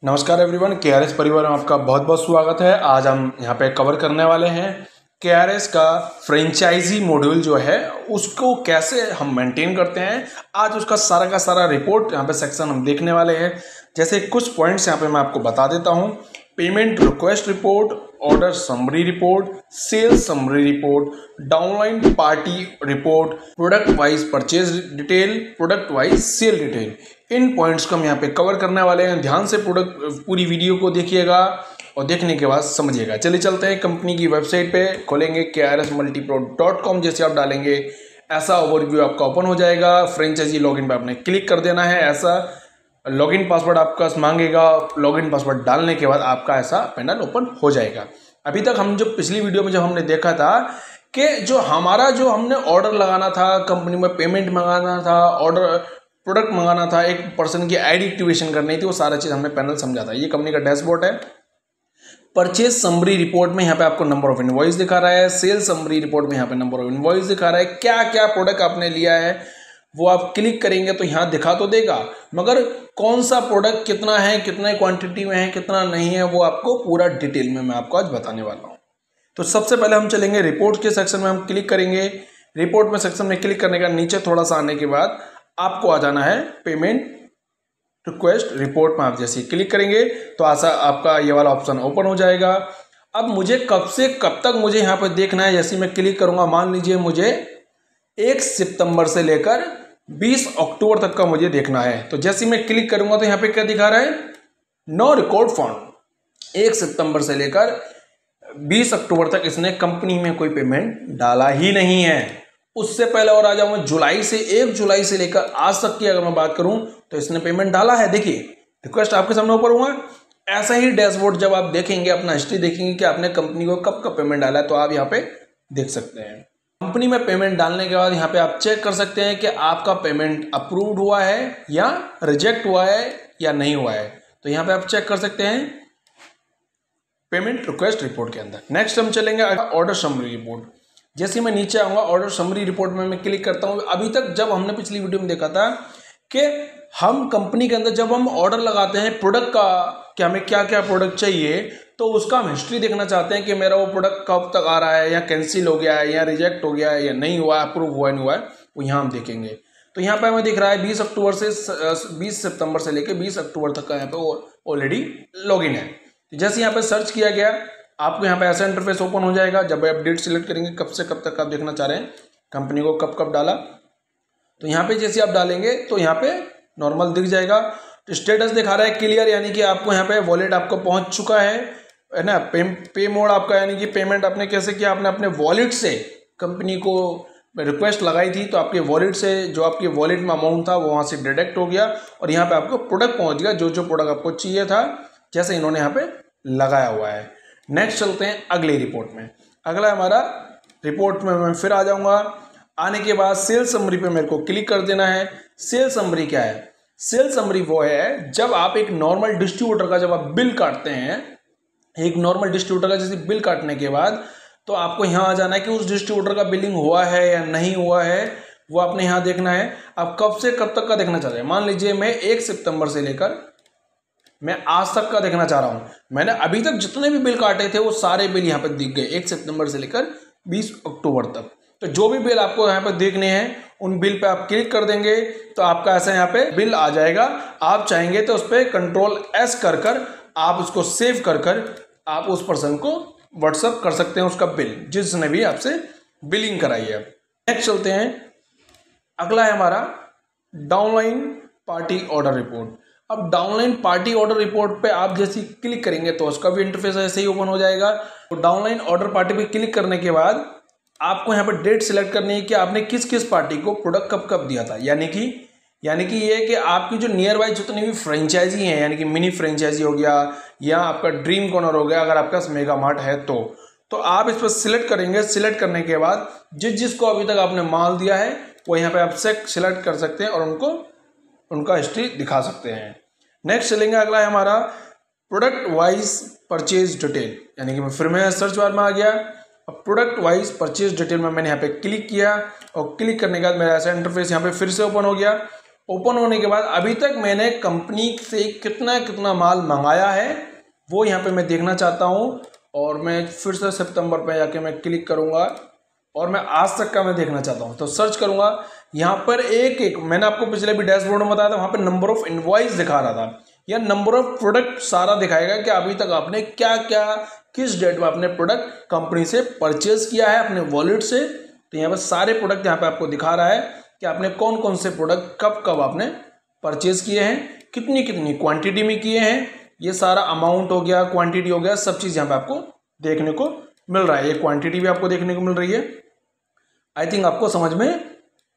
नमस्कार everyone, KRS परिवार में आपका बहुत बहुत स्वागत है। आज हम यहाँ पे कवर करने वाले हैं केआरएस का फ्रेंचाइजी मॉड्यूल जो है उसको कैसे हम मेंटेन करते हैं। आज उसका सारा का सारा रिपोर्ट यहाँ पे सेक्शन हम देखने वाले हैं। जैसे कुछ पॉइंट्स यहाँ पे मैं आपको बता देता हूँ। Payment request report, order summary report, sales summary report, downline party report, product wise purchase detail, product wise sale detail. इन पॉइंट्स को हम यहाँ पे कवर करने वाले हैं। ध्यान से पूरी वीडियो को देखिएगा और देखने के बाद समझिएगा। चलिए चलते हैं कंपनी की वेबसाइट पे, खोलेंगे krsmultipro.com। जैसे आप डालेंगे ऐसा ओवरव्यू आपका ओपन हो जाएगा। फ्रेंचाइजी लॉगिन पे आपने क्लिक कर देना है। ऐसा लॉगिन पासवर्ड आपका मांगेगा। लॉगिन पासवर्ड डालने के बाद आपका ऐसा पैनल ओपन हो जाएगा। अभी तक हम जो पिछली वीडियो में जब हमने देखा था कि जो हमने ऑर्डर लगाना था, कंपनी में पेमेंट मंगाना था, ऑर्डर प्रोडक्ट मंगाना था, एक पर्सन की आईडी एक्टिवेशन करनी थी, वो सारा चीज़ हमने पैनल समझा था। ये कंपनी का डैशबोर्ड है। परचेज समरी रिपोर्ट में यहाँ पे आपको नंबर ऑफ इनवॉइस दिखा रहा है। सेल समरी रिपोर्ट में यहाँ पे नंबर ऑफ इनवॉइस दिखा रहा है। क्या क्या प्रोडक्ट आपने लिया है वो आप क्लिक करेंगे तो यहाँ दिखा तो देगा, मगर कौन सा प्रोडक्ट कितना है, कितने क्वांटिटी में है, कितना नहीं है, वो आपको पूरा डिटेल में मैं आपको आज बताने वाला हूँ। तो सबसे पहले हम चलेंगे रिपोर्ट के सेक्शन में, हम क्लिक करेंगे। रिपोर्ट में सेक्शन में क्लिक करने का नीचे थोड़ा सा आने के बाद आपको आ जाना है पेमेंट रिक्वेस्ट रिपोर्ट में। आप जैसे क्लिक करेंगे तो ऐसा आपका ये वाला ऑप्शन ओपन हो जाएगा। अब मुझे कब से कब तक मुझे यहाँ पर देखना है, जैसे मैं क्लिक करूँगा, मान लीजिए मुझे 1 सितंबर से लेकर 20 अक्टूबर तक का मुझे देखना है। तो जैसे मैं क्लिक करूँगा तो यहाँ पे क्या दिखा रहा है, नो रिकॉर्ड फाउंड। 1 सितंबर से लेकर 20 अक्टूबर तक इसने कंपनी में कोई पेमेंट डाला ही नहीं है। उससे पहले और आ जाऊंगा जुलाई से, 1 जुलाई से लेकर आज तक की अगर मैं बात करूं तो इसने पेमेंट डाला है। देखिए रिक्वेस्ट आपके सामने ऊपर हुआ। ऐसा ही डैशबोर्ड जब आप देखेंगे, अपना हिस्ट्री देखेंगे कि आपने कंपनी को कब कब पेमेंट डाला है, तो आप यहाँ पे देख सकते हैं। कंपनी में पेमेंट डालने के बाद यहाँ पे आप चेक कर सकते हैं कि आपका पेमेंट अप्रूव्ड हुआ है या रिजेक्ट हुआ है या नहीं हुआ है। तो यहाँ पे आप चेक कर सकते हैं पेमेंट रिक्वेस्ट रिपोर्ट के अंदर। नेक्स्ट हम चलेंगे ऑर्डर समरी रिपोर्ट। जैसे मैं नीचे आऊँगा ऑर्डर समरी रिपोर्ट में मैं क्लिक करता हूँ। अभी तक जब हमने पिछली वीडियो में देखा था कि हम कंपनी के अंदर जब हम ऑर्डर लगाते हैं प्रोडक्ट का, कि हमें क्या क्या प्रोडक्ट चाहिए, तो उसका हम हिस्ट्री देखना चाहते हैं कि मेरा वो प्रोडक्ट कब तक आ रहा है, या कैंसिल हो गया है, या रिजेक्ट हो गया है, या नहीं हुआ, अप्रूव हुआ नहीं हुआ है, वो यहाँ हम देखेंगे। तो यहाँ पर हमें दिख रहा है 20 सितंबर से लेकर 20 अक्टूबर तक का यहाँ पे ऑलरेडी लॉगिन है। जैसे यहाँ पे सर्च किया गया आपको यहाँ पे ऐसा इंटरफेस ओपन हो जाएगा। जब आप डेट सिलेक्ट करेंगे कब से कब तक आप देखना चाह रहे हैं कंपनी को कब कब डाला, तो यहाँ पे जैसे आप डालेंगे तो यहाँ पे नॉर्मल दिख जाएगा। तो स्टेटस दिखा रहा है क्लियर, यानी कि आपको यहाँ पे वॉलेट आपको पहुँच चुका है ना। पे मोड आपका, यानी कि पेमेंट आपने कैसे किया, आपने अपने वॉलेट से कंपनी को रिक्वेस्ट लगाई थी, तो आपके वॉलेट से जो आपके वॉलेट में अमाउंट था वो वहाँ से डिडक्ट हो गया और यहाँ पे आपको प्रोडक्ट पहुँच गया जो जो प्रोडक्ट आपको चाहिए था, जैसे इन्होंने यहाँ पे लगाया हुआ है। नेक्स्ट चलते हैं अगली रिपोर्ट में। अगला हमारा रिपोर्ट में मैं फिर आ जाऊंगा। आने के बाद सेल समरी पे मेरे को क्लिक कर देना है। सेल समरी क्या है? सेल समरी वो है जब आप एक नॉर्मल डिस्ट्रीब्यूटर का जब आप बिल काटते हैं, एक नॉर्मल डिस्ट्रीब्यूटर का जैसे बिल काटने के बाद तो आपको यहाँ आ जाना है कि उस डिस्ट्रीब्यूटर का बिलिंग हुआ है या नहीं हुआ है, वो आपने यहाँ देखना है। आप कब से कब तक का देखना चाह रहे हैं। मान लीजिए मैं 1 सितंबर से लेकर मैं आज तक का देखना चाह रहा हूं। मैंने अभी तक जितने भी बिल काटे थे वो सारे बिल यहाँ पर दिख गए 1 सितंबर से लेकर 20 अक्टूबर तक। तो जो भी बिल आपको यहाँ पर देखने हैं उन बिल पे आप क्लिक कर देंगे तो आपका ऐसा यहाँ पे बिल आ जाएगा। आप चाहेंगे तो उस पर Ctrl+S कर आप उसको सेव कर आप उस पर्सन को व्हाट्सअप कर सकते हैं उसका बिल, जिसने भी आपसे बिलिंग कराई है। नेक्स्ट चलते हैं। अगला है हमारा डाउनलाइन पार्टी ऑर्डर रिपोर्ट। अब डाउनलाइन पार्टी ऑर्डर रिपोर्ट पे आप जैसे क्लिक करेंगे तो उसका भी इंटरफेस ऐसे ही ओपन हो जाएगा। तो डाउनलाइन ऑर्डर पार्टी पे क्लिक करने के बाद आपको यहाँ पे डेट सिलेक्ट करनी है कि आपने किस किस पार्टी को प्रोडक्ट कब कब दिया था। यानी कि ये कि आपकी जो नियर बाय जितनी भी फ्रेंचाइजी हैं, यानी कि मिनी फ्रेंचाइजी हो गया या आपका ड्रीम कॉर्नर हो गया, अगर आपका मेगा मार्ट है तो आप इस पर सिलेक्ट करेंगे। सिलेक्ट करने के बाद जिसको अभी तक आपने माल दिया है वो यहाँ पे आप सिलेक्ट कर सकते हैं और उनका हिस्ट्री दिखा सकते हैं। नेक्स्ट चलेंगे। अगला है हमारा प्रोडक्ट वाइज परचेज डिटेल, यानी कि फिर मैं सर्च बार में आ गया। अब प्रोडक्ट वाइज परचेज डिटेल में मैंने यहाँ पे क्लिक किया और क्लिक करने के बाद मेरा ऐसा इंटरफेस यहाँ पे फिर से ओपन हो गया। ओपन होने के बाद अभी तक मैंने कंपनी से कितना कितना माल मंगाया है वो यहाँ पे मैं देखना चाहता हूँ। और मैं फिर से सितंबर पे जाके मैं क्लिक करूँगा और मैं आज तक का मैं देखना चाहता हूँ। तो सर्च करूँगा, यहाँ पर एक एक मैंने आपको पिछले भी डैशबोर्ड में बताया था, वहाँ पर नंबर ऑफ इनवॉइस दिखा रहा था या नंबर ऑफ प्रोडक्ट सारा दिखाएगा कि अभी तक आपने क्या क्या किस डेट में आपने प्रोडक्ट कंपनी से परचेज किया है अपने वॉलेट से। तो यहाँ पर सारे प्रोडक्ट यहाँ पे आपको दिखा रहा है कि आपने कौन कौन से प्रोडक्ट कब कब आपने परचेज किए हैं, कितनी कितनी क्वांटिटी में किए हैं, ये सारा अमाउंट हो गया, क्वांटिटी हो गया, सब चीज़ यहाँ पे आपको देखने को मिल रहा है। ये क्वांटिटी भी आपको देखने को मिल रही है। आई थिंक आपको समझ में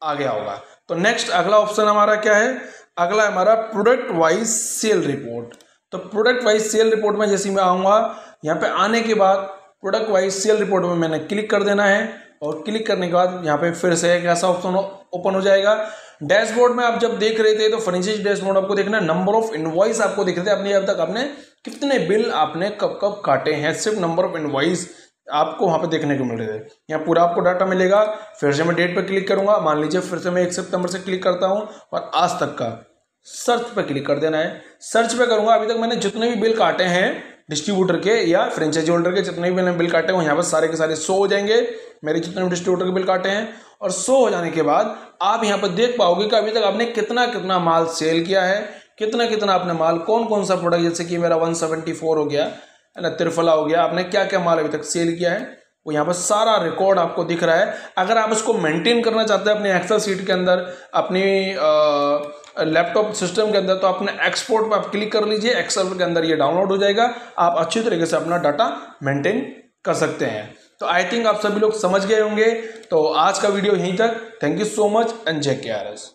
आ गया होगा। तो नेक्स्ट अगला ऑप्शन हमारा क्या है, अगला हमारा प्रोडक्ट वाइज सेल रिपोर्ट। तो प्रोडक्ट वाइज सेल रिपोर्ट में जैसे मैं आऊँगा, यहाँ पे आने के बाद प्रोडक्ट वाइज सेल रिपोर्ट में मैंने क्लिक कर देना है और क्लिक करने के बाद यहाँ पे फिर से एक ऐसा ऑप्शन ओपन हो जाएगा। डैशबोर्ड में आप जब देख रहे थे तो फ्रेंचाइजी डैशबोर्ड आपको देखना, नंबर ऑफ इनवॉइस आपको दिख रहे थे अपने अब तक आपने कितने बिल आपने कब कब काटे हैं, सिर्फ नंबर ऑफ इनवॉइस आपको वहाँ पे देखने को मिल रहे थे। यहाँ पूरा आपको डाटा मिलेगा। फिर से मैं डेट पर क्लिक करूँगा, मान लीजिए फिर से मैं 1 सितंबर से क्लिक करता हूँ और आज तक का सर्च पे क्लिक कर देना है। सर्च पे करूँगा, अभी तक मैंने जितने भी बिल काटे हैं डिस्ट्रीब्यूटर के या फ्रेंचाइजी होल्डर के, जितने भी मैंने बिल काटे हैं यहाँ पर सारे के सारे शो हो जाएंगे, मेरे जितने भी डिस्ट्रीब्यूटर के बिल काटे हैं। और शो हो जाने के बाद आप यहाँ पर देख पाओगे कि अभी तक आपने कितना कितना माल सेल किया है, कितना कितना आपने माल कौन कौन सा प्रोडक्ट, जैसे कि मेरा 174 हो गया है ना, त्रिफला हो गया, आपने क्या क्या माल अभी तक सेल किया है वो यहाँ पर सारा रिकॉर्ड आपको दिख रहा है। अगर आप उसको मेंटेन करना चाहते हैं अपने एक्सेल सीट के अंदर, अपनी लैपटॉप सिस्टम के अंदर, तो अपने एक्सपोर्ट पर आप क्लिक कर लीजिए, एक्सेल के अंदर ये डाउनलोड हो जाएगा। आप अच्छी तरीके से अपना डाटा मेंटेन कर सकते हैं। तो आई थिंक आप सभी लोग समझ गए होंगे। तो आज का वीडियो यहीं तक। Thank you so much and जय केआरएस।